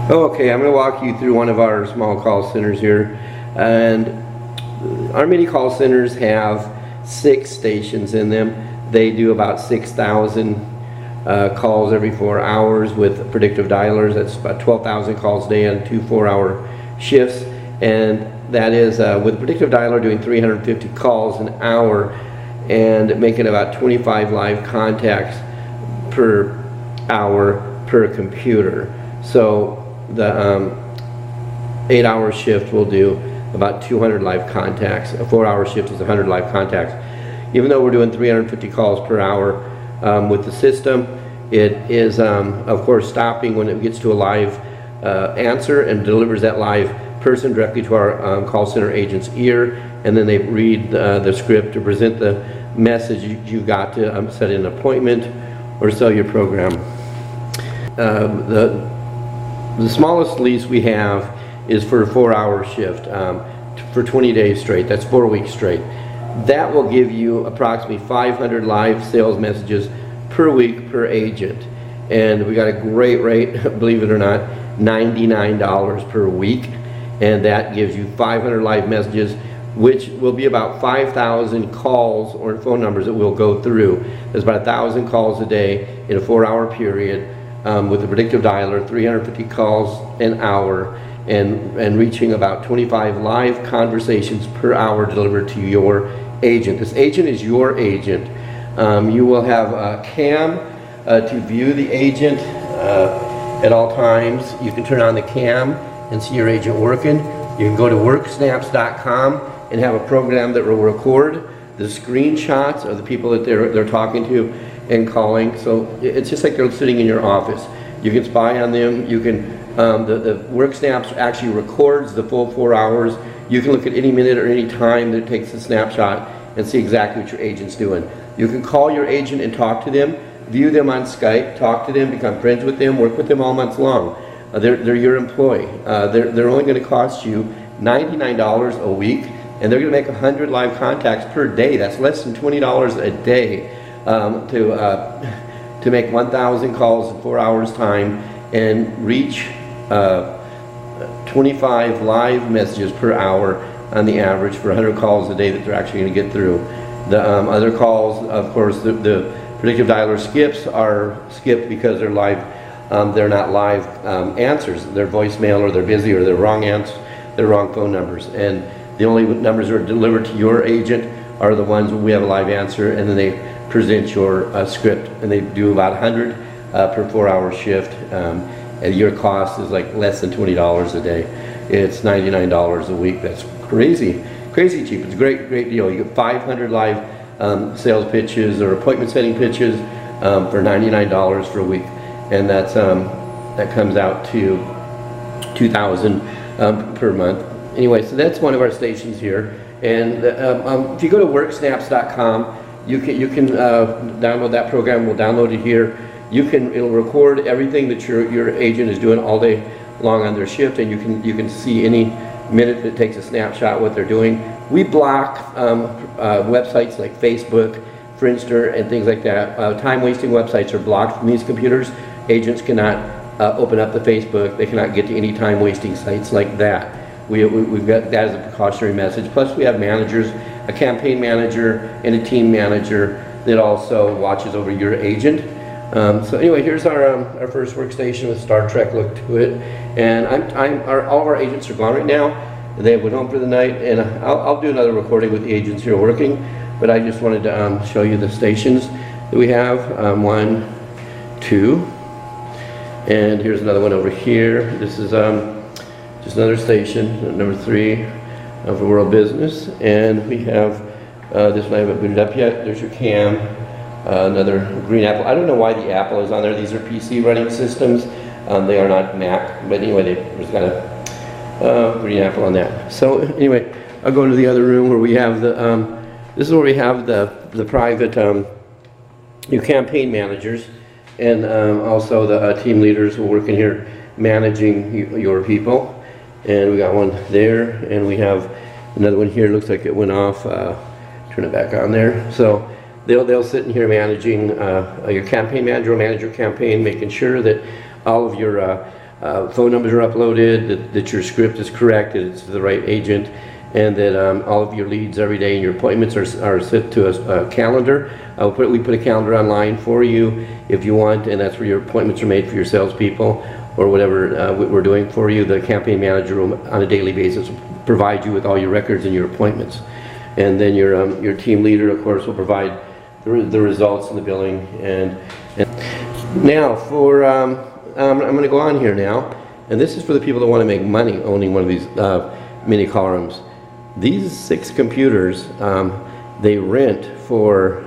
Okay, I'm going to walk you through one of our small call centers here, and our mini call centers have 6 stations in them. They do about 6,000 calls every 4 hours with predictive dialers. That's about 12,000 calls a day on 2 4-hour shifts, and that is with predictive dialer doing 350 calls an hour and making about 25 live contacts per hour per computer. So the 8-hour shift will do about 200 live contacts. A 4-hour shift is 100 live contacts. Even though we're doing 350 calls per hour with the system, it is of course stopping when it gets to a live answer and delivers that live person directly to our call center agent's ear, and then they read the script to present the message. You've got to set an appointment or sell your program. The smallest lease we have is for a 4-hour shift for 20 days straight. That's 4 weeks straight. That will give you approximately 500 live sales messages per week per agent. And we got a great rate, believe it or not, $99 per week. And that gives you 500 live messages, which will be about 5,000 calls or phone numbers that we'll go through. There's about 1,000 calls a day in a 4-hour period. With the predictive dialer, 350 calls an hour, and reaching about 25 live conversations per hour delivered to your agent. This agent is your agent. You will have a cam to view the agent at all times. You can turn on the cam and see your agent working. You can go to worksnaps.com and have a program that will record the screenshots of the people that they're talking to and calling. So it's just like they're sitting in your office. You can spy on them. You can the WorkSnaps actually records the full 4 hours. You can look at any minute or any time that it takes a snapshot and see exactly what your agent's doing. You can call your agent and talk to them, view them on Skype, talk to them, become friends with them, work with them all month long. They're your employee. They're only going to cost you $99 a week, and they're going to make 100 live contacts per day. That's less than $20 a day. To make 1,000 calls in 4 hours time and reach 25 live messages per hour on the average for 100 calls a day that they're actually going to get through. The other calls, of course, the predictive dialer skips are skipped because they're live. They're not live answers. They're voicemail, or they're busy, or they're wrong they're wrong phone numbers. And the only numbers that are delivered to your agent are the ones where we have a live answer, and then they present your script, and they do about 100 per 4-hour shift, and your cost is like less than $20 a day. It's $99 a week. That's crazy cheap. It's a great deal. You get 500 live sales pitches or appointment setting pitches for $99 for a week, and that comes out to $2,000 per month. Anyway, so that's one of our stations here, and if you go to worksnaps.com, you can download that program. We'll download it here. It'll record everything that your agent is doing all day long on their shift, and you can see any minute that it takes a snapshot what they're doing. We block websites like Facebook, Friendster, and things like that. Time-wasting websites are blocked from these computers. Agents cannot open up the Facebook. They cannot get to any time-wasting sites like that. We've got that as a precautionary message. Plus, we have managers, a campaign manager and a team manager that also watches over your agent. So anyway, here's our first workstation with Star Trek look to it, and all of our agents are gone right now. They went home for the night, and I'll do another recording with the agents here working, but I just wanted to show you the stations that we have. 1, 2, and here's another one over here. This is just another station, number 3 for World Business, and we have this one I haven't booted up yet. There's your cam. Another green apple. I don't know why the apple is on there. These are PC running systems. They are not Mac, but anyway, there's got a green apple on that. So anyway, I'll go into the other room where we have this is where we have the private your campaign managers, and also the team leaders who work in here managing your people. And we got one there, and we have another one here. Looks like it went off. Turn it back on there. So they'll sit in here managing your campaign manager will manage your campaign, making sure that all of your phone numbers are uploaded, that your script is correct, that it's the right agent, and that all of your leads every day and your appointments are set to a calendar. We put a calendar online for you if you want, and that's where your appointments are made for your salespeople or whatever we're doing for you. The campaign manager will, on a daily basis, provide you with all your records and your appointments. And then your team leader, of course, will provide the results and the billing. And now for, I'm going to go on here now, and this is for the people that want to make money owning one of these mini call rooms. These 6 computers, they rent for,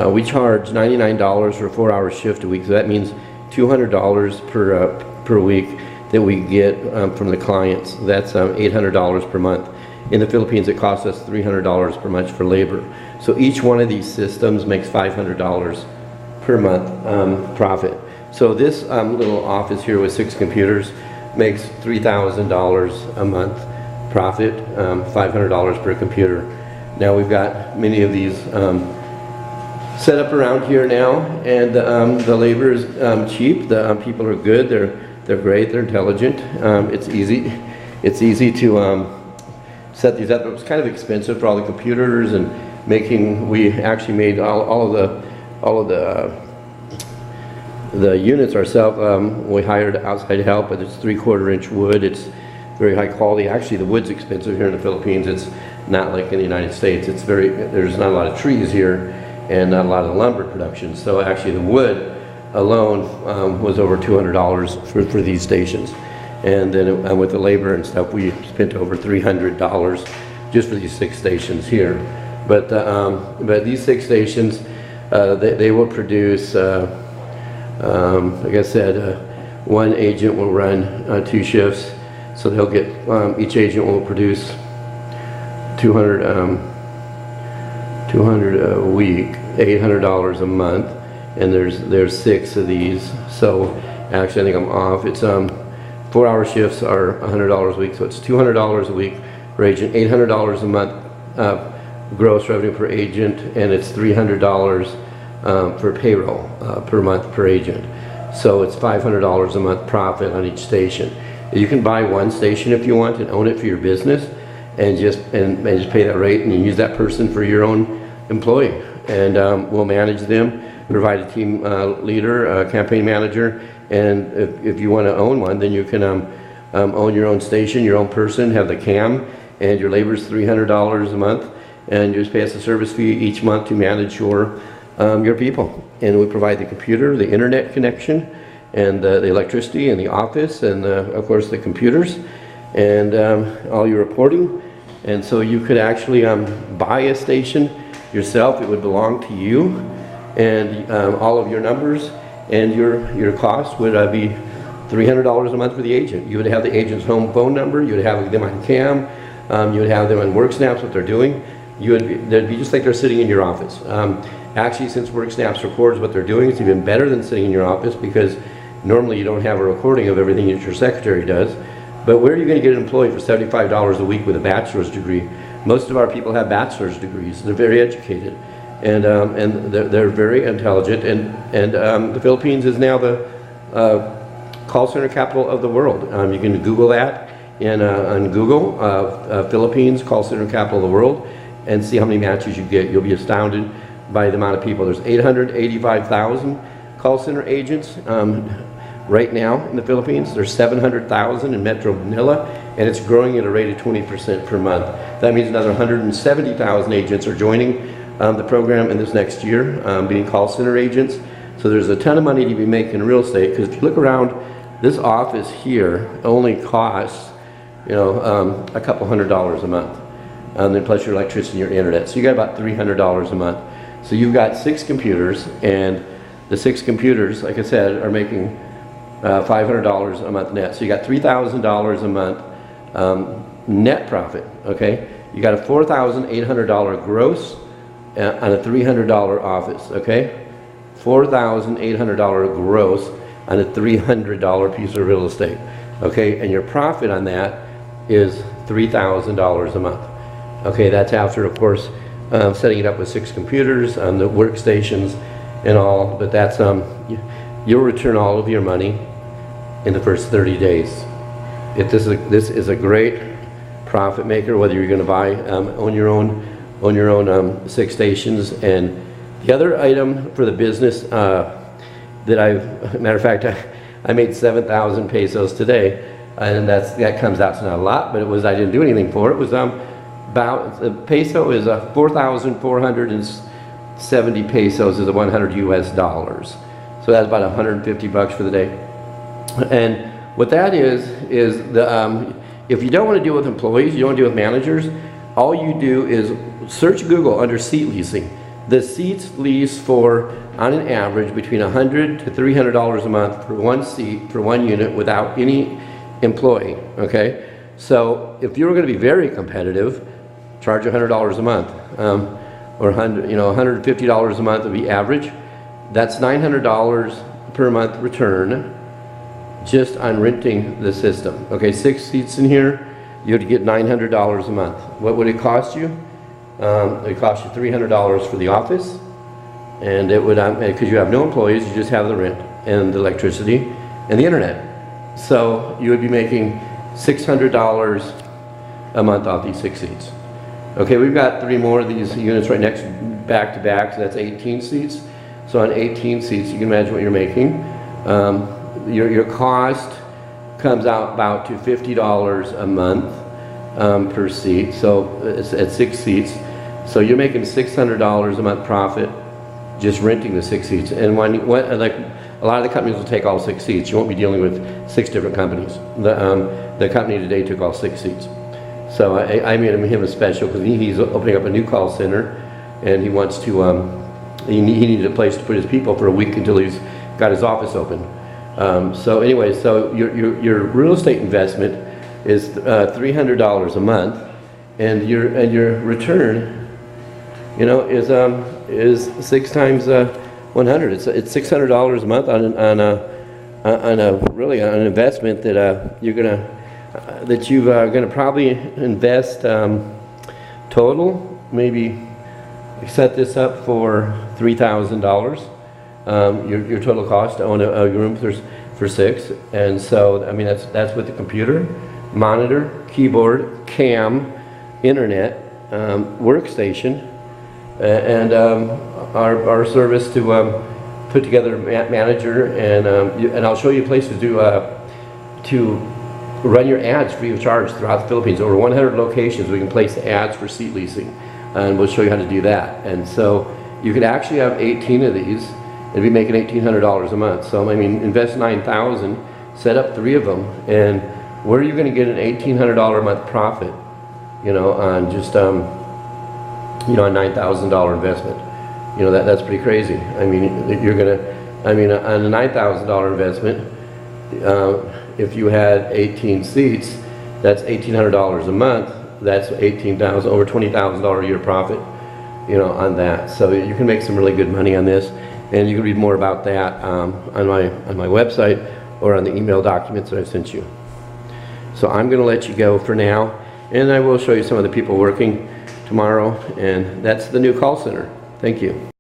we charge $99 for a 4-hour shift a week, so that means $200 per week that we get from the clients. That's $800 per month. In the Philippines, it costs us $300 per month for labor. So each one of these systems makes $500 per month profit. So this little office here with 6 computers makes $3,000 a month profit, $500 per computer. Now we've got many of these set up around here now, and the labor is cheap. The people are good. They're great. They're intelligent. It's easy to set these up. It was kind of expensive for all the computers and making. We actually made all of the units ourselves. We hired outside help, but it's 3/4 inch wood. It's very high quality. Actually, the wood's expensive here in the Philippines. It's not like in the United States. There's not a lot of trees here and not a lot of lumber production. So actually, the wood alone was over $200 for these stations. And then with the labor and stuff, we spent over $300 just for these 6 stations here. But these 6 stations, they will produce, like I said, one agent will run 2 shifts, so they'll get, each agent will produce 200 a week, $800 a month, and there's 6 of these. So actually, I think I'm off. It's 4-hour shifts are $100 a week, so it's $200 a week per agent, $800 a month gross revenue per agent, and it's $300 for payroll per month per agent. So it's $500 a month profit on each station. You can buy one station if you want and own it for your business, and just pay that rate, and you use that person for your own employee, and we'll manage them, provide a team leader, a campaign manager. And if you want to own one, then you can own your own station, your own person, have the cam, and your labor is $300 a month, and you just pay us a service fee each month to manage your people. And we provide the computer, the internet connection, and the electricity, and the office, and of course the computers, and all your reporting. And so you could actually buy a station yourself. It would belong to you, and all of your numbers and your cost would be $300 a month for the agent. You would have the agent's home phone number. You would have them on cam. You would have them on WorkSnaps, what they're doing. They'd be just like they're sitting in your office. Actually, since WorkSnaps records what they're doing, it's even better than sitting in your office, because normally you don't have a recording of everything that your secretary does. But where are you going to get an employee for $75 a week with a bachelor's degree? Most of our people have bachelor's degrees. They're very educated, and they're very intelligent. And the Philippines is now the call center capital of the world. You can Google that on Google, Philippines call center capital of the world, and see how many matches you get. You'll be astounded by the amount of people. There's 885,000 call center agents right now in the Philippines. There's 700,000 in Metro Manila, and it's growing at a rate of 20% per month. That means another 170,000 agents are joining the program in this next year, being call center agents. So there's a ton of money to be making in real estate, because if you look around, this office here only costs, a couple $100 a month, and then plus your electricity and your internet. So you got about $300 a month. So you've got 6 computers, and the 6 computers, like I said, are making $500 a month net. So you got $3,000 a month net profit. Okay, you got a $4,800 gross on a $300 office. Okay, $4,800 gross on a $300 piece of real estate. Okay, and your profit on that is $3,000 a month. Okay, that's after, of course, setting it up with 6 computers, the workstations and all. But that's you'll return all of your money in the first 30 days. This is a great profit maker, whether you're going to buy own your own 6 stations. And the other item for the business that matter of fact, I made 7,000 pesos today, and that comes out to not a lot, but I didn't do anything for it. It was about, the peso is 4,470 pesos is 100 US dollars. So that's about 150 bucks for the day. And what that is if you don't want to deal with employees, you don't want to deal with managers, all you do is search Google under seat leasing. The seats lease for, on an average, between $100 to $300 a month for one seat, for one unit, without any employee, okay? So if you were going to be very competitive, charge $100 a month, or $150 a month would be average. That's $900 per month return just on renting the system. Okay, 6 seats in here, you'd get $900 a month. What would it cost you? It would cost you $300 for the office, and it would, because you have no employees, you just have the rent and the electricity and the internet. So you would be making $600 a month off these 6 seats. Okay, we've got 3 more of these units right next, back to back, so that's 18 seats. So on 18 seats, you can imagine what you're making. Your cost comes out about to $50 a month per seat, so it's at 6 seats. So you're making $600 a month profit just renting the 6 seats. And like a lot of the companies will take all 6 seats. You won't be dealing with 6 different companies. The company today took all 6 seats. So I made him a special because he's opening up a new call center, and he wants to, he needed a place to put his people for a week until he's got his office open. So anyway, so your real estate investment is $300 a month, and your return, you know, is 6 times 100. It's $600 a month on an investment that you're gonna probably invest total, maybe set this up for $3,000. Your total cost to own a room for 6, and so I mean that's with the computer, monitor, keyboard, cam, internet, workstation, and our service to put together a manager, and I'll show you places to run your ads free of charge throughout the Philippines. Over 100 locations we can place ads for seat leasing, and we'll show you how to do that. And so you could actually have 18 of these and be making $1,800 a month. So I mean, invest $9,000, set up 3 of them, and where are you going to get an $1,800 a month profit? You know, on just a $9,000 investment. You know, that's pretty crazy. I mean, you're gonna, on a $9,000 investment, if you had 18 seats, that's $1,800 a month. That's $18,000, over $20,000 a year profit, you know, on that. So you can make some really good money on this, and you can read more about that on my website or on the email documents that I've sent you. So I'm going to let you go for now, and I will show you some of the people working tomorrow, and that's the new call center. Thank you.